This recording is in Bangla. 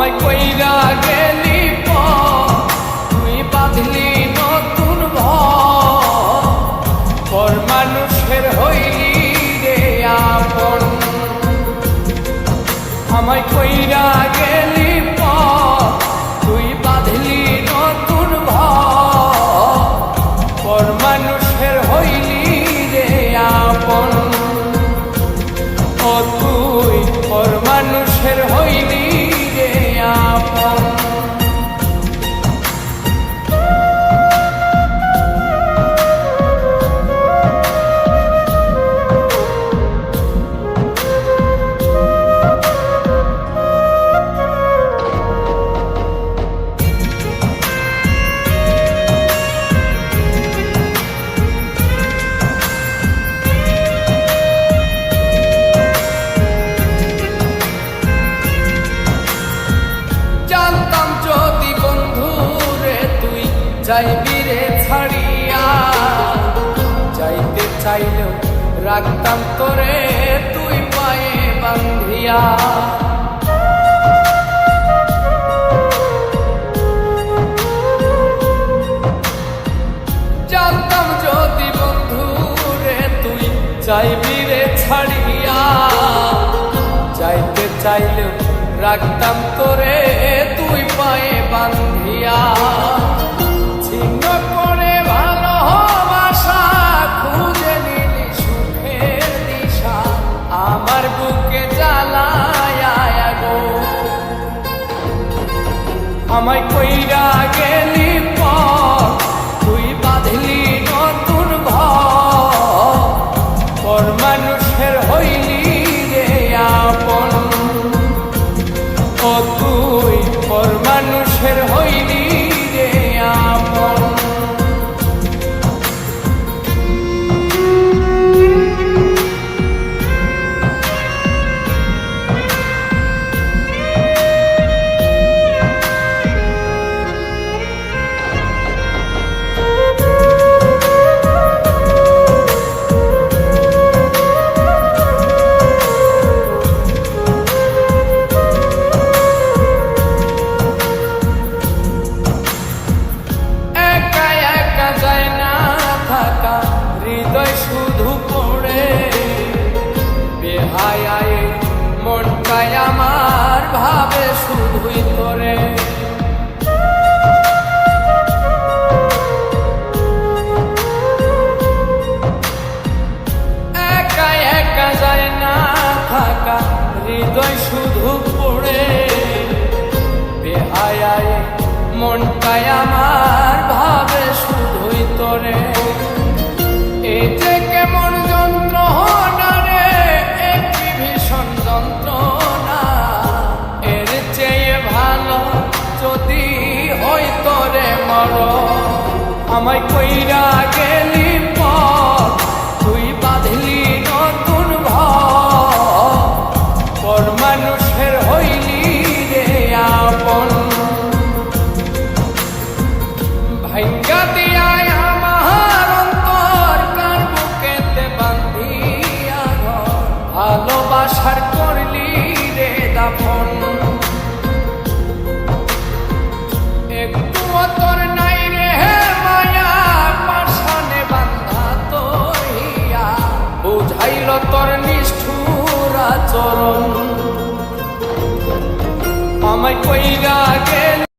আমায় কইরা গেলি তুই বাঁধলি নতুন ঘর মানুষের হইলি রে আপন। আমায় কইরা গেলি তুই বাঁধলি নতুন ঘর মানুষের হইলি রে আপন। ও তুই পর মানুষের হইলি রে আপন। যাইবি রে ছাড়িয়া, যাইতে চাইলেও রাখতাম তোরে তুই পায়ে বান্ধিয়া। জানতাম যদি বন্ধু রে তুই যাইবি রে ছাড়িয়া, যাইতে চাইলেও রাখতাম তোরে তুই পায়ে বান্ধিয়া। আমার বুকে জ্বালায়া গো, আমায় কইরা গেলি তুই বাঁধলি নতুন ঘর মানুষের হইলি রে আপন। ও তুই পর মানুষের হইলি রে আপন। শুধু পড়ে বেহায়ায় মনটাই আমার ভাবে শুধুই তোরে। একা একা যায় না থাকা, হৃদয় শুধু পড়ে বেহায়ায় মনটাই আমার ভাবে শুধুই তোরে। এই যে কেমন যন্ত্রণা রে, একটি ভীষণ যন্ত্রণা, এর চেয়ে ভালো যদি হইতো রে মরণ। আমায় কইরা গেলি তুই বাঁধলি নতুন ঘর মানুষের হইলি রে আপন। ভাঙ্গা দিয়া ভালোবাসার করলি রে দাফন। একটু তোর নাই রে মায়া, পাশানে বান্ধা তোর হিয়া, বুঝাইল তোর নিষ্ঠুর আচরণ। আমায় কইরা গে